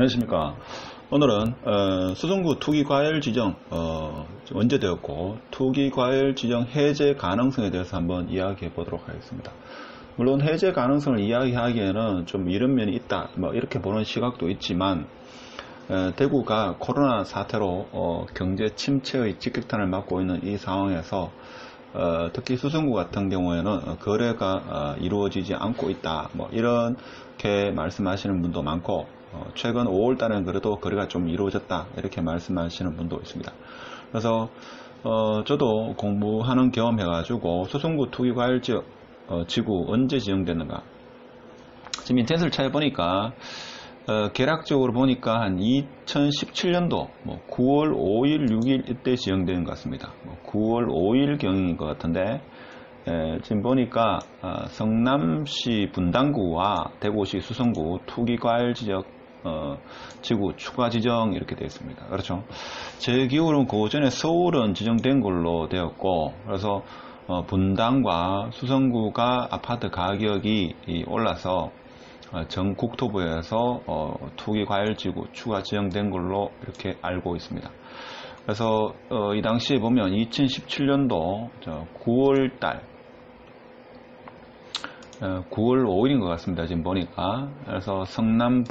안녕하십니까. 오늘은 수성구 투기과열 지정 언제 되었고 투기과열 지정 해제 가능성에 대해서 한번 이야기해 보도록 하겠습니다. 물론 해제 가능성을 이야기하기에는 좀 이런 면이 있다 이렇게 보는 시각도 있지만 대구가 코로나 사태로 경제 침체의 직격탄을 맞고 있는 이 상황에서 특히 수성구 같은 경우에는 거래가 이루어지지 않고 있다 이렇게 말씀하시는 분도 많고 최근 5월달에는 그래도 거래가 좀 이루어졌다 이렇게 말씀하시는 분도 있습니다. 그래서 저도 공부하는 경험 해가지고 수성구 투기과열지역 지구 언제 지정됐는가 지금 인터넷을 찾아보니까 계략적으로 보니까 한 2017년도 9월 5일 6일 이때 지정된 것 같습니다. 9월 5일 경인 것 같은데 지금 보니까 성남시 분당구와 대구시 수성구 투기과열 지역 지구 추가 지정 이렇게 되어 있습니다. 그렇죠. 제 기억으로는 그 전에 서울은 지정된 걸로 되었고 그래서 분당과 수성구가 아파트 가격이 올라서 전 국토부에서 투기과열지구 추가 지정된 걸로 이렇게 알고 있습니다. 그래서 이 당시에 보면 2017년도 9월달 9월 5일인 것 같습니다. 지금 보니까. 그래서 성남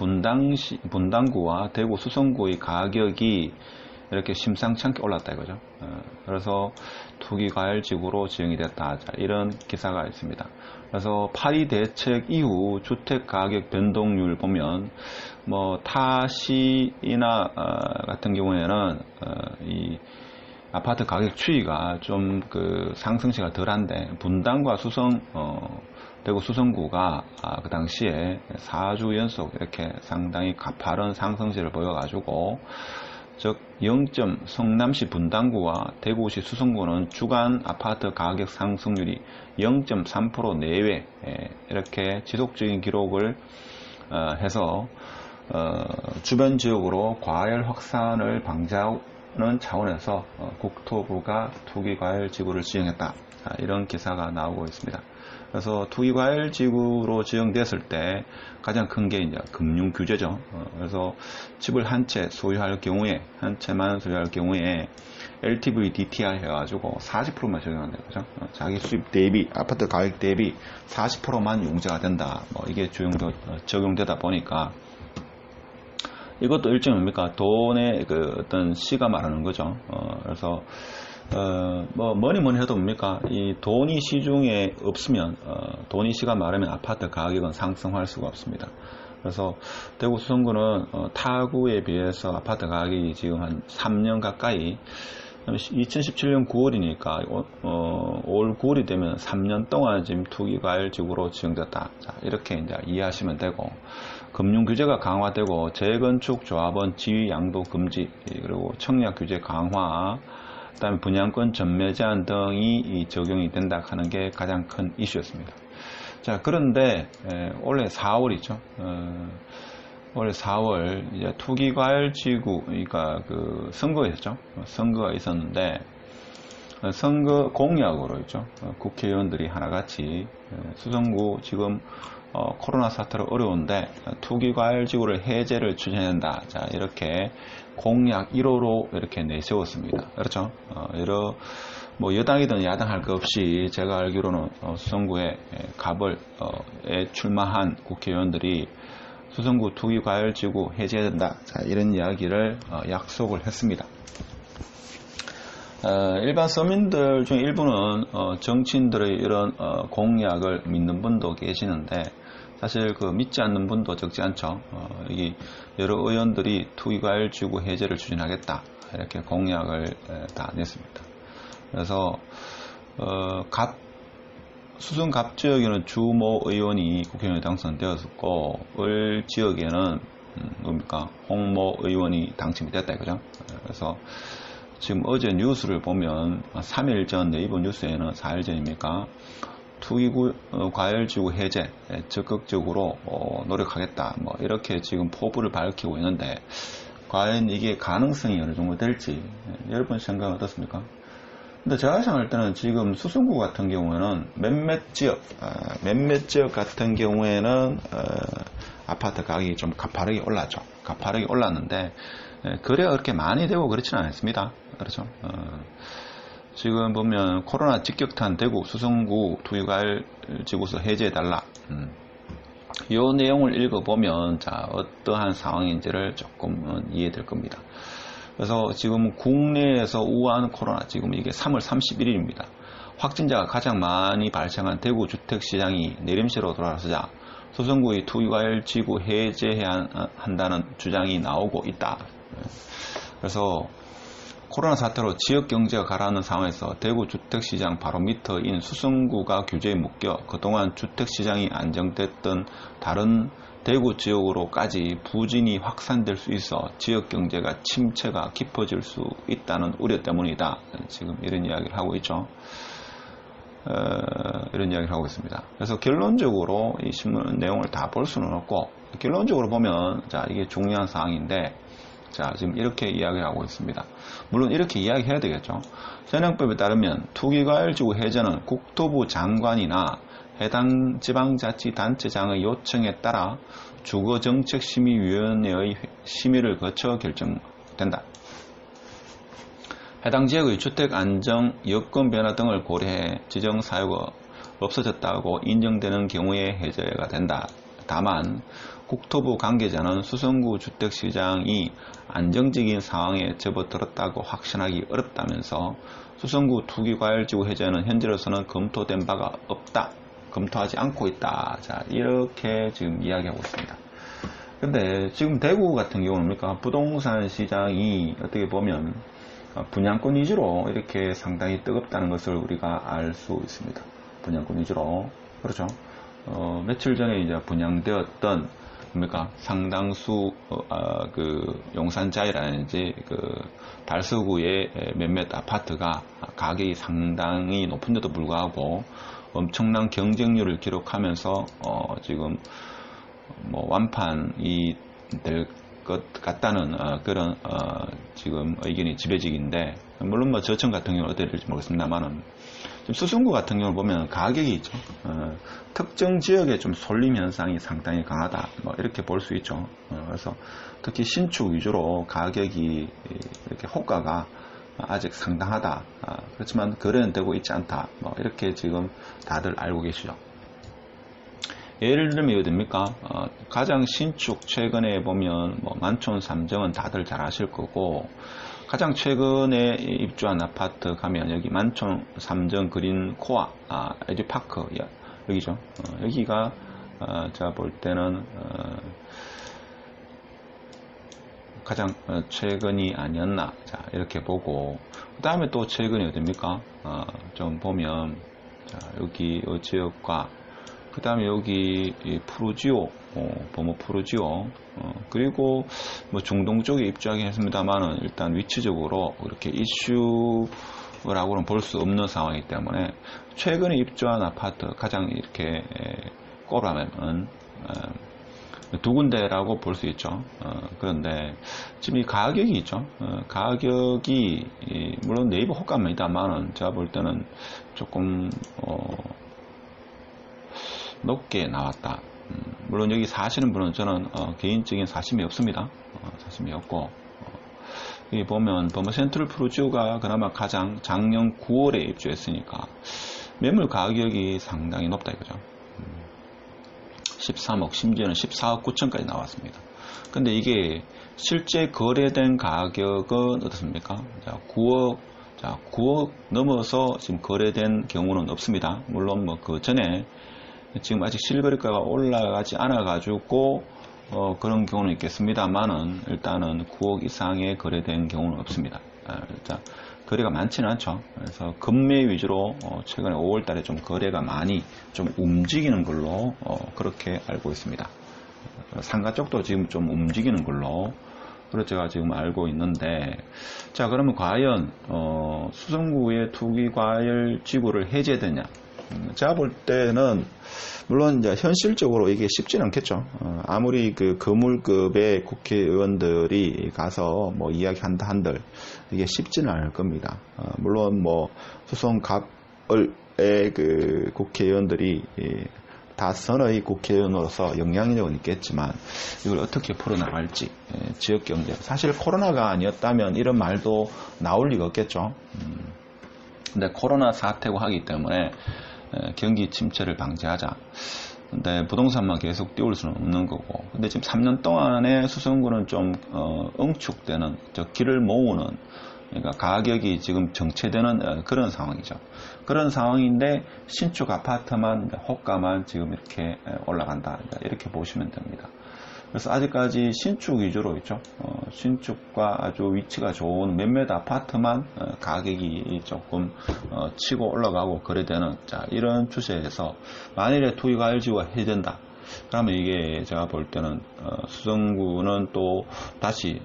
분당구와 대구 수성구의 가격이 이렇게 심상찮게 올랐다 이거죠. 그래서 투기과열지구로 지정이 됐다. 자, 이런 기사가 있습니다. 그래서 파리 대책 이후 주택가격 변동률 보면 타 시나 같은 경우에는 이 아파트 가격 추이가 좀 상승세가 덜한데 분당과 대구 수성구가 그 당시에 4주 연속 이렇게 상당히 가파른 상승세를 보여가지고 즉 성남시 분당구와 대구시 수성구는 주간 아파트 가격 상승률이 0.3% 내외 이렇게 지속적인 기록을 해서 주변 지역으로 과열 확산을 방지하는 차원에서 국토부가 투기과열지구를 지정했다. 이런 기사가 나오고 있습니다. 그래서 투기과열지구로 지정됐을 때 가장 큰 게 이제 금융 규제죠. 그래서 집을 한 채 소유할 경우에 한 채만 소유할 경우에 LTV DTI 해가지고 40%만 적용한다. 그죠? 자기 수입 대비 아파트 가격 대비 40%만 용제가 된다. 이게 적용되다 보니까 이것도 일종의 뭡니까? 돈의 어떤 시가 말하는 거죠. 그래서 뭐니 해도 뭡니까? 이 돈이 시중에 없으면, 돈이 시가 마르면 아파트 가격은 상승할 수가 없습니다. 그래서 대구 수성구는 타구에 비해서 아파트 가격이 지금 한 3년 가까이 2017년 9월이니까 올 9월이 되면 3년 동안 지금 투기과열지구로 지정됐다. 자, 이렇게 이제 이해하시면 되고 금융 규제가 강화되고 재건축 조합원 지위 양도 금지 그리고 청약 규제 강화 그다음에 분양권 전매 제한 등이 적용이 된다 하는 게 가장 큰 이슈였습니다. 자, 그런데 올해 4월이죠. 올해 4월 이제 투기과열지구 그러니까 선거였죠. 선거가 있었는데 선거 공약으로 있죠. 국회의원들이 하나같이 수성구 지금 코로나 사태로 어려운데 투기과열지구를 해제를 추진한다. 자, 이렇게 공약 1호로 이렇게 내세웠습니다. 그렇죠? 여당이든 야당 할 것 없이 제가 알기로는 수성구에 출마한 국회의원들이 수성구 투기과열지구 해제해야 된다. 자, 이런 이야기를 약속을 했습니다. 일반 서민들 중 일부는 정치인들의 이런 공약을 믿는 분도 계시는데 사실 믿지 않는 분도 적지 않죠. 여러 의원들이 투기과열지구 해제를 추진하겠다 이렇게 공약을 다 냈습니다. 그래서 수성 갑 지역에는 주모 의원이 국회의원에 당선되었고 을 지역에는 홍모 의원이 당첨이 됐다 이거죠. 그래서 지금 어제 뉴스를 보면 3일 전 네이버 뉴스에는 4일 전입니까? 투기과열지구 해제 적극적으로 노력하겠다 이렇게 지금 포부를 밝히고 있는데 과연 이게 가능성이 어느 정도 될지 여러분 생각은 어떻습니까? 근데 제가 생각할 때는 지금 수성구 같은 경우에는 몇몇 지역 같은 경우에는 아파트 가격이 좀 가파르게 올랐죠. 가파르게 올랐는데 거래가 그렇게 많이 되고 그렇지는 않습니다. 그렇죠. 지금 보면 코로나 직격탄 대구 수성구 투기과열 지구서 해제해달라. 이 내용을 읽어보면 자 어떠한 상황인지를 조금 이해될 겁니다. 그래서 지금 국내에서 우한 코로나 지금 이게 3월 31일입니다. 확진자가 가장 많이 발생한 대구 주택시장이 내림세로 돌아서자 수성구의 투기과열 지구 해제해야 한다는 주장이 나오고 있다. 그래서 코로나 사태로 지역 경제가 가라앉는 상황에서 대구 주택시장 바로 밑인 수성구가 규제에 묶여 그동안 주택시장이 안정됐던 다른 대구 지역으로까지 부진이 확산될 수 있어 지역 경제가 침체가 깊어질 수 있다는 우려 때문이다. 지금 이런 이야기를 하고 있죠. 이런 이야기를 하고 있습니다. 그래서 결론적으로 이 신문 내용을 다 볼 수는 없고 결론적으로 보면 자 이게 중요한 사항인데 자 지금 이렇게 이야기를 하고 있습니다. 물론 이렇게 이야기해야 되겠죠. 현행법에 따르면 투기과열지구 해제는 국토부 장관이나 해당 지방자치단체장의 요청에 따라 주거정책심의위원회의 심의를 거쳐 결정된다. 해당 지역의 주택안정, 여건 변화 등을 고려해 지정사유가 없어졌다고 인정되는 경우에 해제가 된다. 다만 국토부 관계자는 수성구 주택시장이 안정적인 상황에 접어들었다고 확신하기 어렵다면서 수성구 투기과열지구 해제는 현재로서는 검토된 바가 없다. 검토하지 않고 있다. 자, 이렇게 지금 이야기하고 있습니다. 근데 지금 대구 같은 경우는 뭡니까? 부동산 시장이 어떻게 보면 분양권 위주로 이렇게 상당히 뜨겁다는 것을 우리가 알 수 있습니다. 분양권 위주로. 그렇죠. 며칠 전에 이제 분양되었던 뭡니까? 상당수 그 용산자이라든지 그 달서구의 몇몇 아파트가 가격이 상당히 높은데도 불구하고 엄청난 경쟁률을 기록하면서 지금 뭐 완판이 될 것 같다는 그런 지금 의견이 지배적인데 물론 뭐 저층 같은 경우는 어떻게 될지 모르겠습니다만은 수성구 같은 경우를 보면 가격이 있죠. 특정 지역에 좀 쏠림 현상이 상당히 강하다. 뭐 이렇게 볼 수 있죠. 그래서 특히 신축 위주로 가격이 이렇게 호가가 아직 상당하다. 그렇지만 거래는 되고 있지 않다. 뭐 이렇게 지금 다들 알고 계시죠. 예를 들면 이거 됩니까? 가장 신축 최근에 보면 뭐 만촌 3정은 다들 잘 아실 거고 가장 최근에 입주한 아파트 가면 여기 만촌 3정 그린 코아 에듀파크 여기죠. 여기가 제가 볼 때는 가장 최근이 아니었나 자 이렇게 보고 그 다음에 또 최근이 어딥니까? 좀 보면 자, 여기 이 지역과 그 다음에 여기 푸르지오 범어 푸르지오 그리고 뭐 중동 쪽에 입주하긴 했습니다만은 일단 위치적으로 이렇게 이슈라고는 볼 수 없는 상황이기 때문에 최근에 입주한 아파트 가장 이렇게 꼽으라면 두 군데라고 볼 수 있죠. 그런데 지금 이 가격이 있죠. 가격이 물론 네이버 호가입니다만은 제가 볼 때는 조금 높게 나왔다. 물론 여기 사시는 분은 저는 개인적인 사심이 없습니다. 사심이 없고 여기 보면 버머 센트럴 푸르지오가 그나마 가장 작년 9월에 입주했으니까 매물 가격이 상당히 높다 이거죠. 13억 심지어는 14억 9천까지 나왔습니다. 근데 이게 실제 거래된 가격은 어떻습니까? 자, 9억 넘어서 지금 거래된 경우는 없습니다. 물론 뭐 그 전에 지금 아직 실거래가가 올라가지 않아 가지고 그런 경우는 있겠습니다만은 일단은 9억 이상의 거래된 경우는 없습니다. 자, 거래가 많지는 않죠. 그래서 금매 위주로 최근에 5월 달에 좀 거래가 많이 좀 움직이는 걸로 그렇게 알고 있습니다. 상가 쪽도 지금 좀 움직이는 걸로 그렇게 제가 지금 알고 있는데 자 그러면 과연 수성구의 투기과열 지구를 해제되냐 제가 볼 때는 물론 이제 현실적으로 이게 쉽지는 않겠죠. 아무리 그 거물급의 국회의원들이 가서 뭐 이야기한다 한들 이게 쉽지는 않을 겁니다. 물론 뭐 수성갑을의 그 국회의원들이 다 선의 국회의원으로서 영향력은 있겠지만 이걸 어떻게 풀어나갈지, 지역경제, 사실 코로나가 아니었다면 이런 말도 나올 리가 없겠죠. 근데 코로나 사태고 하기 때문에 경기 침체를 방지하자. 근데 부동산만 계속 띄울 수는 없는 거고. 근데 지금 3년 동안에 수성구는 좀 응축되는, 길을 모으는, 그러니까 가격이 지금 정체되는 그런 상황이죠. 그런 상황인데 신축 아파트만, 호가만 지금 이렇게 올라간다, 이렇게 보시면 됩니다. 그래서 아직까지 신축 위주로 있죠. 신축과 아주 위치가 좋은 몇몇 아파트만 가격이 조금 치고 올라가고 거래되는, 이런 추세에서 만일에 투기과열지구가 해제된다, 그러면 이게 제가 볼 때는 수성구는 또 다시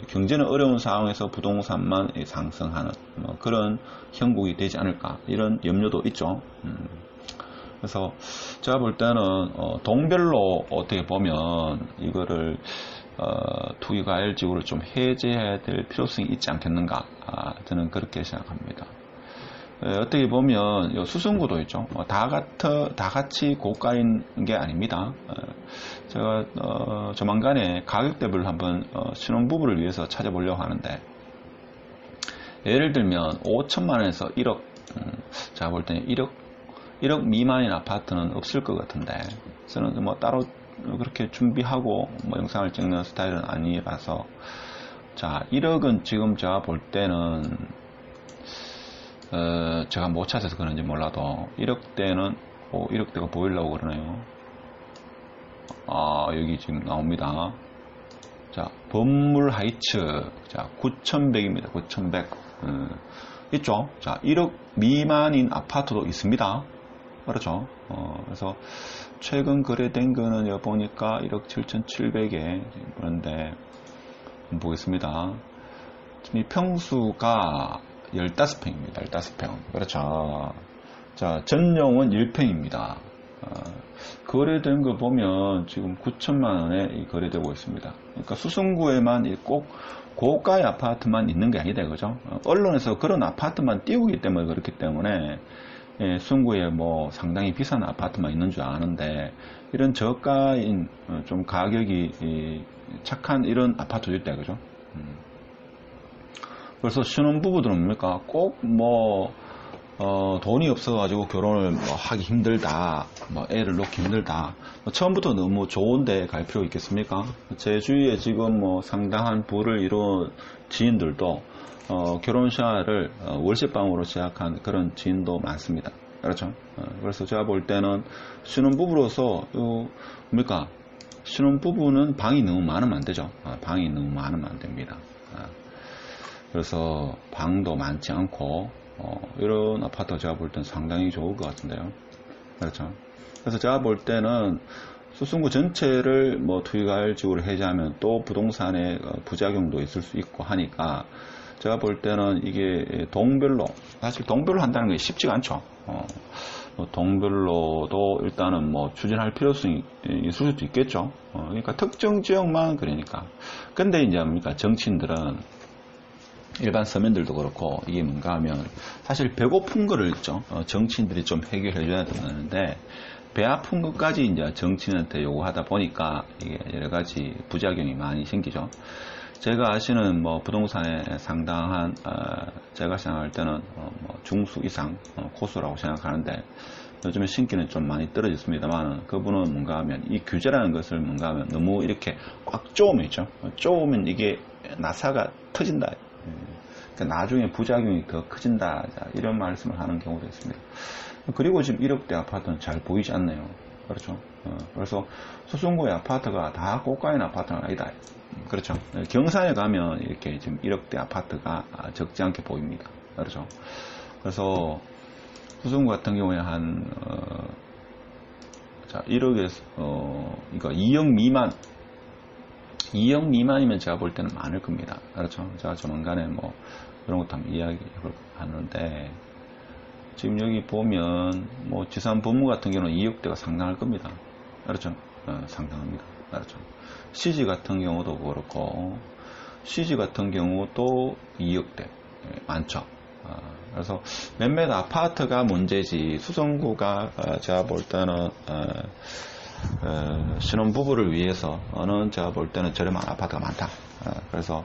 경제는 어려운 상황에서 부동산만 상승하는 그런 형국이 되지 않을까, 이런 염려도 있죠. 그래서 제가 볼 때는 동별로 어떻게 보면 이거를 투기과열지구를 좀 해제해야 될 필요성이 있지 않겠는가, 저는 그렇게 생각합니다. 어떻게 보면 수성구도 있죠. 다 같이 고가인 게 아닙니다. 제가 조만간에 가격대별로 한번 신혼부부를 위해서 찾아보려고 하는데, 예를 들면 5천만원에서 1억, 제가 볼 때는 1억 미만인 아파트는 없을 것 같은데, 저는 뭐 따로 그렇게 준비하고 뭐 영상을 찍는 스타일은 아니라서, 1억은 지금 제가 볼 때는 제가 못 찾아서 그런지 몰라도 1억대는 1억대가 보이려고 그러네요. 여기 지금 나옵니다. 범물 하이츠, 9,100입니다. 9,100. 있죠. 1억 미만인 아파트도 있습니다. 그렇죠. 그래서 최근 거래된 거는 여기 보니까 1억 7,700에 그런데 보겠습니다. 지금 이 평수가 15평입니다. 15평. 그렇죠. 전용은 1평입니다. 거래된 거 보면 지금 9천만원에 거래되고 있습니다. 그러니까 수성구에만 꼭 고가의 아파트만 있는 게 아니다, 그죠? 언론에서 그런 아파트만 띄우기 때문에 그렇기 때문에 수성구에 뭐 상당히 비싼 아파트만 있는 줄 아는데, 이런 저가인 좀 가격이 착한 이런 아파트도 있다, 그죠? 그래서 신혼부부들은 뭡니까? 꼭 돈이 없어가지고 결혼을 하기 힘들다, 애를 놓기 힘들다. 처음부터 너무 좋은데 갈 필요 있겠습니까? 제 주위에 지금 상당한 부를 이룬 지인들도 결혼 생활을 월세방으로 시작한 그런 지인도 많습니다. 그렇죠? 그래서 제가 볼 때는 신혼부부로서 뭡니까? 신혼부부는 방이 너무 많으면 안 되죠. 방이 너무 많으면 안 됩니다. 그래서 방도 많지 않고 이런 아파트가 제가 볼 때는 상당히 좋을 것 같은데요. 그렇죠. 그래서 제가 볼 때는 수성구 전체를 투기과열지구로 해제하면 또 부동산에 부작용도 있을 수 있고 하니까, 제가 볼 때는 이게 동별로, 사실 동별로 한다는 게 쉽지가 않죠. 동별로도 일단은 추진할 필요성이 있을 수도 있겠죠. 그러니까 특정 지역만, 그러니까. 근데 이제 뭡니까? 정치인들은, 일반 서민들도 그렇고, 이게 뭔가 하면 사실 배고픈 거를 있죠. 정치인들이 좀 해결해 줘야 되는데, 배 아픈 것까지 이제 정치인한테 요구하다 보니까 이게 여러 가지 부작용이 많이 생기죠. 제가 아시는 부동산에 상당한 제가 생각할 때는 중수 이상 고수라고 생각하는데, 요즘에 신기는 좀 많이 떨어졌습니다만, 그분은 뭔가 하면 이 규제라는 것을 뭔가 하면 너무 이렇게 꽉 쪼으면 있죠. 쪼으면 이게 나사가 터진다. 그러니까 나중에 부작용이 더 커진다, 이런 말씀을 하는 경우도 있습니다. 그리고 지금 1억대 아파트는 잘 보이지 않네요. 그렇죠. 그래서 수성구의 아파트가 다 고가인 아파트는 아니다. 그렇죠. 경산에 가면 이렇게 지금 1억대 아파트가 적지 않게 보입니다. 그렇죠. 그래서 수성구 같은 경우에 한 1억에서 그러니까 2억 미만, 2억 미만이면 제가 볼 때는 많을 겁니다. 그렇죠. 제가 조만간에 그런 것도 한번 이야기해 볼 하는데, 지금 여기 보면 뭐 지산 분무 같은 경우는 2억대가 상당할 겁니다. 그렇죠? 상당합니다. 그렇죠? CG 같은 경우도 그렇고 CG 같은 경우도 2억대 많죠. 그래서 몇몇 아파트가 문제지 수성구가 제가 볼 때는 신혼부부를 위해서는 제가 볼 때는 저렴한 아파트가 많다. 그래서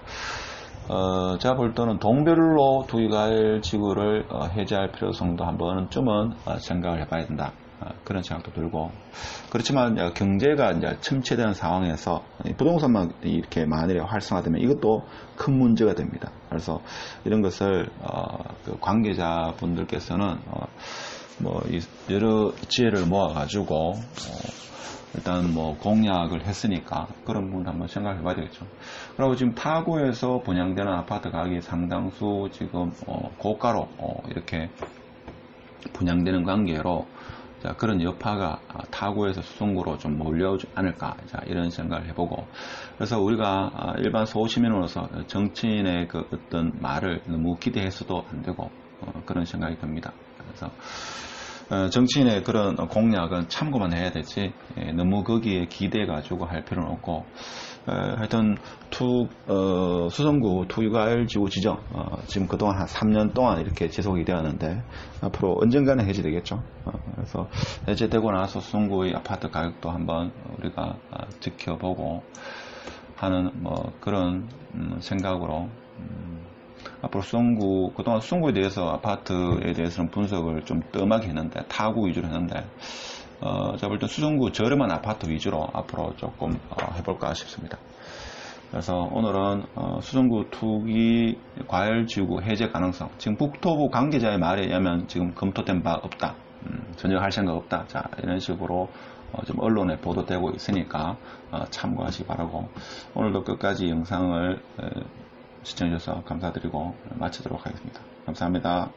제가 볼 때는 동별로 투기과열 지구를 해제할 필요성도 한 번쯤은 생각을 해봐야 된다. 그런 생각도 들고, 그렇지만 경제가 이제 침체되는 상황에서 부동산만 이렇게 만일에 활성화되면 이것도 큰 문제가 됩니다. 그래서 이런 것을 그 관계자분들께서는 뭐 여러 지혜를 모아가지고 일단 뭐 공약을 했으니까 그런 부분 한번 생각해 봐야 되겠죠. 그리고 지금 타구에서 분양되는 아파트 가격이 상당수 지금 고가로 이렇게 분양되는 관계로 자, 그런 여파가 타구에서 수성구로 좀 몰려오지 않을까, 자, 이런 생각을 해보고, 그래서 우리가 일반 소시민으로서 정치인의 그 어떤 말을 너무 기대해서도 안 되고 그런 생각이 듭니다. 그래서 정치인의 그런 공약은 참고만 해야 되지 너무 거기에 기대가지고 할 필요는 없고, 하여튼 수성구 투기과열 지구 지정 지금 그동안 한 3년 동안 이렇게 지속이 되었는데 앞으로 언젠가는 해제되겠죠. 그래서 해제되고 나서 수성구의 아파트 가격도 한번 우리가 지켜보고 하는 뭐 그런 생각으로 앞으로 수성구, 그동안 수성구에 대해서 아파트에 대해서는 분석을 좀 뜸하게 했는데 타구 위주로 했는데 제가 볼 때 수성구 저렴한 아파트 위주로 앞으로 조금 해볼까 싶습니다. 그래서 오늘은 수성구 투기 과열지구 해제 가능성, 지금 국토부 관계자의 말에 의하면 지금 검토된 바 없다, 전혀 할 생각 없다, 자, 이런 식으로 좀 언론에 보도되고 있으니까 참고하시기 바라고, 오늘도 끝까지 영상을 시청해주셔서 감사드리고 마치도록 하겠습니다. 감사합니다.